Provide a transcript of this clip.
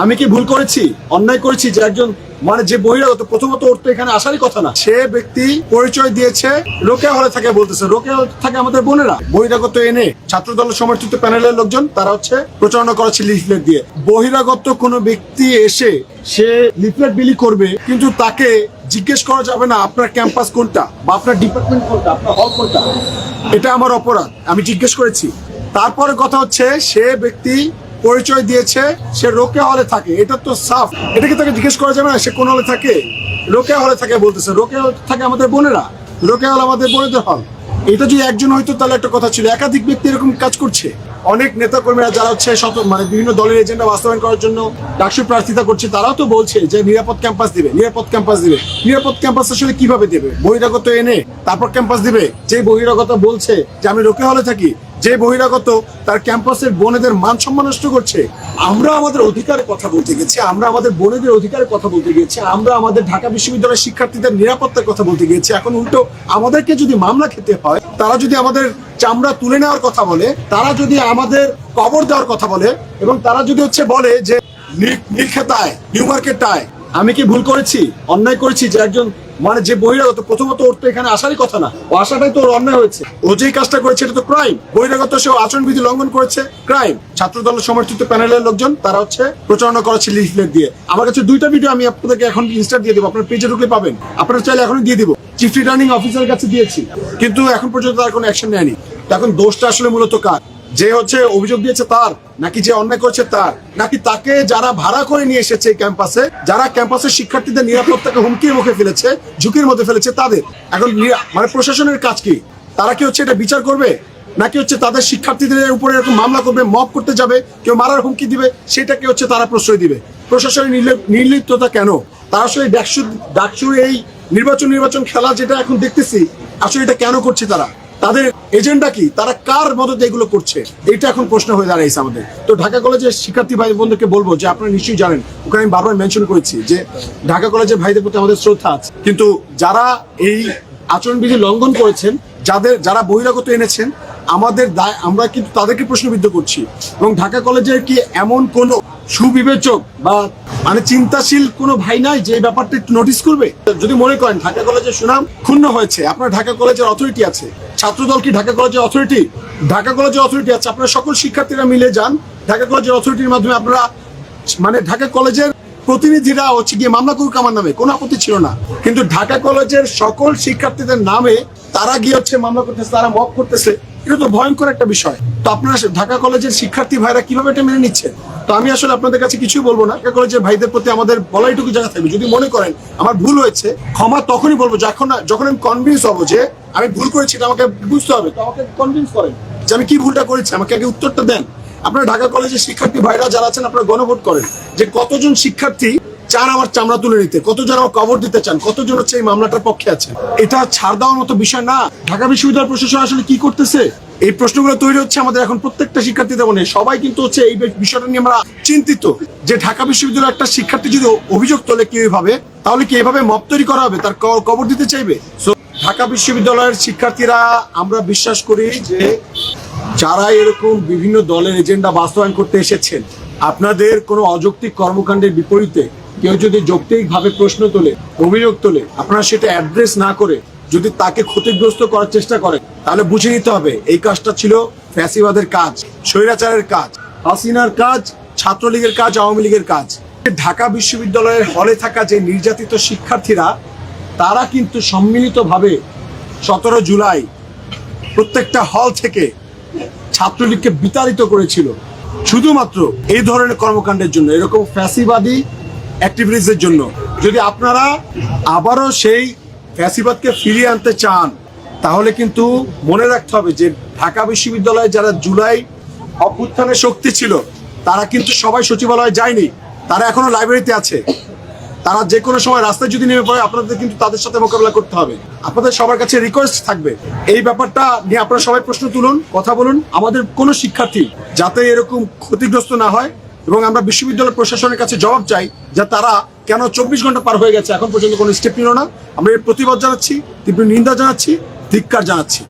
আমি কি ভুল করেছি, অন্যায় করেছি যে একজন যে বহিরাগত, প্রথমত ওর তো এখানে আসারই কথা না। সে ব্যক্তি পরিচয় দিয়েছে রোকেয়া হলে থাকে, বলতেছে রোকেয়া হলে থাকে আমাদের বোনেরা। বহিরাগত এনে ছাত্র দল সমর্থিত প্যানেলের লোকজন তারা প্রচারণা করাচ্ছে লিফলেট দিয়ে। বহিরাগত কোনো ব্যক্তি এসে সে লিফলেট বিলি করবে, কিন্তু তাকে জিজ্ঞেস করা যাবে না আপনার ক্যাম্পাস কোনটা বা আপনার ডিপার্টমেন্ট কোনটা, আপনার হল কোনটা। এটা আমার অপরাধ, আমি জিজ্ঞেস করেছি। তারপরে কথা হচ্ছে সে ব্যক্তি পরিচয় দিয়েছে সে রোকেয়া হলে থাকে, এটা তো সাফ। এটাকে তাকে জিজ্ঞেস করা যাবে না সে কোন হলে থাকে। রোকেয়া হলে থাকে বলতেছে, রোকেয়া হলে থাকে আমাদের বোনেরা, রোকেয়া হল আমাদের বোনেদের হল। এটা যদি একজন হয়তো তাহলে একটা কথা ছিল, একাধিক ব্যক্তি এরকম কাজ করছে। অনেক নেতা কর্মীরা যারা বিভিন্ন দলের এজেন্ডা বাস্তবায়ন করার জন্য ডাকসু প্রার্থিতা করছে, তারাও তো বলছে যে নিরাপদ ক্যাম্পাস দিবে, নিরাপদ ক্যাম্পাস দিবে। নিরাপদ ক্যাম্পাস আসলে কিভাবে দেবে? বহিরাগত এনে তারপর ক্যাম্পাস দিবে? যে বহিরাগত বলছে যে আমি রোকেয়া হলে থাকি, যে বহিরাগত তার ক্যাম্পাসের বোনেদের মান সম্মান নষ্ট করছে। আমরা আমাদের অধিকারের কথা বলতে গেছি, আমরা আমাদের বোনেদের অধিকারের কথা বলতে গিয়েছি, আমরা আমাদের ঢাকা বিশ্ববিদ্যালয়ের শিক্ষার্থীদের নিরাপত্তার কথা বলতে গিয়েছি। এখন উল্টো আমাদেরকে যদি মামলা খেতে হয়, তারা যদি আমাদের চামড়া তুলে নেওয়ার কথা বলে, তারা যদি আমাদের কবর দেওয়ার কথা বলে, এবং তারা যদি বলে যে নীলক্ষেতায়, নিউ মার্কেটায় আমি কি ভুল করেছি, অন্যায় করেছি যে একজন যে বহিরাগত, প্রথমত ওর তো এখানে আসারই কথা না, ও আসাটাই তো ওর অন্যায় হয়েছে। ও যেই কাজটা করেছে এটা তো ক্রাইম। বহিরাগত সে আচরণবিধি লঙ্ঘন করেছে, ক্রাইম। ছাত্র দল সমর্থিত প্যানেলের লোকজন তারা প্রচারণা করাচ্ছে লিফলেট দিয়ে। আমার কাছে 2টা ভিডিও আমি আপনাদেরকে এখন ইনস্টা দিয়ে দেবো, আপনার পেজে ঢুকলে পাবেন। আপনারা চাইলে এখনই দিয়ে দিব। চিফ রিটার্নিং অফিসারের কাছে দিয়েছি, কিন্তু এখন পর্যন্ত তার কোনো অ্যাকশন নেয়নি। এখন দোষটা আসলে মূলত কার? যে অভিযোগ দিয়েছে তার, নাকি যে অন্যায় করেছে তার, নাকি তাকে যারা ভাড়া করে নিয়ে এসেছে ক্যাম্পাসে, যারা ক্যাম্পাসের শিক্ষার্থীদের নিরাপত্তাকে হুমকির মুখে ফেলেছে, ঝুঁকির মধ্যে ফেলেছে তাদের? এখন প্রশাসনের কাজ কি? তারা কি এটা বিচার করবে, নাকি তাদের শিক্ষার্থীদের উপরে এরকম মামলা করবে, মব করতে যাবে, কেউ মারার হুমকি দিবে, সেটাকে তারা প্রশ্রয় দিবে? প্রশাসনের নির্লিপ্ততা কেন? তারা আসলে ডাকসুর এই নির্বাচন খেলা যেটা এখন দেখতেছি, আসলে এটা কেন করছে? তাদের এজেন্ডা কি? তারা কার মদতে এগুলো করছে? এটা এখন প্রশ্ন হয়ে দাঁড়াইছে আমাদের। তো ঢাকা কলেজের শিক্ষার্থী ভাই বোনদেরকে বলবো যে আপনারা নিশ্চয়ই জানেন, ওখানে আমি বারবার মেনশন করেছি যে ঢাকা কলেজের ভাইদের প্রতি আমাদের শ্রদ্ধা আছে, কিন্তু যারা এই আচরণবিধি লঙ্ঘন করেছেন, যারা বহিরাগত এনেছেন, আমাদের দায়, আমরা কিন্তু তাদেরকে প্রশ্নবিদ্ধ করছি। এবং ঢাকা কলেজের কি এমন কোন সুবিবেচক বা চিন্তাশীল কোনো ভাই নাই যে এই ব্যাপারটা একটু নোটিস করবে? যদি মনে করেন ঢাকা কলেজের সুনাম ক্ষুণ্ণ হয়েছে, আপনার ঢাকা কলেজের অথরিটি আছে। ছাত্রদল কি ঢাকা কলেজের অথরিটি? ঢাকা কলেজের অথরিটি আছে। আপনারা সকল শিক্ষার্থীরা মিলে যান, ঢাকা কলেজের অথরিটির মাধ্যমে আপনারা ঢাকা কলেজের প্রতিনিধিরা গিয়ে মামলা করুক আমার নামে, কোনো আপত্তি ছিল না। কিন্তু ঢাকা কলেজের সকল শিক্ষার্থীদের নামে তারা গিয়ে মামলা করতেছে, তারা মব করতেছে। এটা তো ভয়ঙ্কর একটা বিষয়। তো আপনারা ঢাকা কলেজের শিক্ষার্থী ভাইরা কিভাবে এটা মেনে নিচ্ছেন? তো আমি আসলে আপনাদের কাছে কিছুই বলবো না। ঢাকা কলেজের ভাইদের প্রতি আমাদের বলাইটুকু জায়গা থাকবে, যদি মনে করেন আমার ভুল হয়েছে, ক্ষমা তখনই বলবো যখন আমি কনভিন্স হবো যে আমি ভুল করেছি, আমাকে বুঝতে হবে। তো আমাকে কনভিন্স করেন যে আমি কি ভুলটা করেছি, আমাকে আগে উত্তরটা দেন। আপনারা ঢাকা কলেজের শিক্ষার্থী ভাইরা যারা আছেন, আপনারা গণভোট করেন যে কতজন শিক্ষার্থী চান আমার চামড়া তুলে নিতে, কতজন আমার কবর দিতে চান, কতজন এই মামলাটার পক্ষে আছে। এটা ছাড় দেওয়ার মতো বিষয় না। ঢাকা বিশ্ববিদ্যালয় প্রশাসন আসলে কি করতেছে? এই প্রশ্নগুলো তৈরি হচ্ছে আমাদের এখন প্রত্যেকটা শিক্ষার্থীদের মনে। সবাই কিন্তু এই বিষয়টা নিয়ে আমরা চিন্তিত যে ঢাকা বিশ্ববিদ্যালয়ের একটা শিক্ষার্থী যদি অভিযোগ তোলে কি ভাবে, তাহলে কি এভাবে মব তৈরি করা হবে, তার কবর দিতে চাইবে? ঢাকা বিশ্ববিদ্যালয়ের শিক্ষার্থীরা আমরা বিশ্বাস করি যে যারা এরকম বিভিন্ন দলের এজেন্ডা বাস্তবায়ন করতে এসেছেন, আপনাদের কোনো অযৌক্তিক কর্মকাণ্ডের বিপরীতে কেউ যদি যৌক্তিকভাবে প্রশ্ন তোলে, অভিযোগ তোলে, আপনারা সেটা অ্যাড্রেস না করে যদি তাকে ক্ষতিগ্রস্ত করার চেষ্টা করেন, তাহলে বুঝে নিতে হবে এই কাজটা ছিল ফ্যাসিবাদের কাজ, স্বৈরাচারের কাজ, হাসিনার কাজ, ছাত্রলীগের কাজ, আওয়ামী লীগের কাজ। ঢাকা বিশ্ববিদ্যালয়ের হলে থাকা যে নির্যাতিত শিক্ষার্থীরা, তারা কিন্তু সম্মিলিতভাবে 17 জুলাই প্রত্যেকটা হল থেকে ছাত্রলীগকে বিতাড়িত করেছিল, শুধুমাত্র এই ধরনের কর্মকাণ্ডের জন্য, এরকম ফ্যাসিবাদী অ্যাক্টিভিটিসের জন্য। যদি আপনারা আবারও সেই ফ্যাসিবাদকে ফিরিয়ে আনতে চান, তাহলে কিন্তু মনে রাখতে হবে যে ঢাকা বিশ্ববিদ্যালয়ে যারা জুলাই অভ্যুত্থানের শক্তি ছিল, তারা কিন্তু সবাই সচিবালয়ে যায়নি, তারা এখনো লাইব্রেরিতে আছে। তারা যে কোনো সময় রাস্তায় যদি নেমে পড়ে, আপনাদের কিন্তু তাদের সাথে মোকাবিলা করতে হবে। আপনাদের সবার কাছে রিকোয়েস্ট থাকবে, এই ব্যাপারটা নিয়ে আপনারা সবাই প্রশ্ন তুলুন, কথা বলুন। আমাদের কোনো শিক্ষার্থী যাতে এরকম ক্ষতিগ্রস্ত না হয়, এবং আমরা বিশ্ববিদ্যালয় প্রশাসনের কাছে জবাব চাই যে তারা কেন 24 ঘন্টা পার হয়ে গেছে এখন পর্যন্ত কোনো স্টেপ নিল না। আমরা এর প্রতিবাদ জানাচ্ছি, তীব্র নিন্দা জানাচ্ছি, ধিক্কার জানাচ্ছি।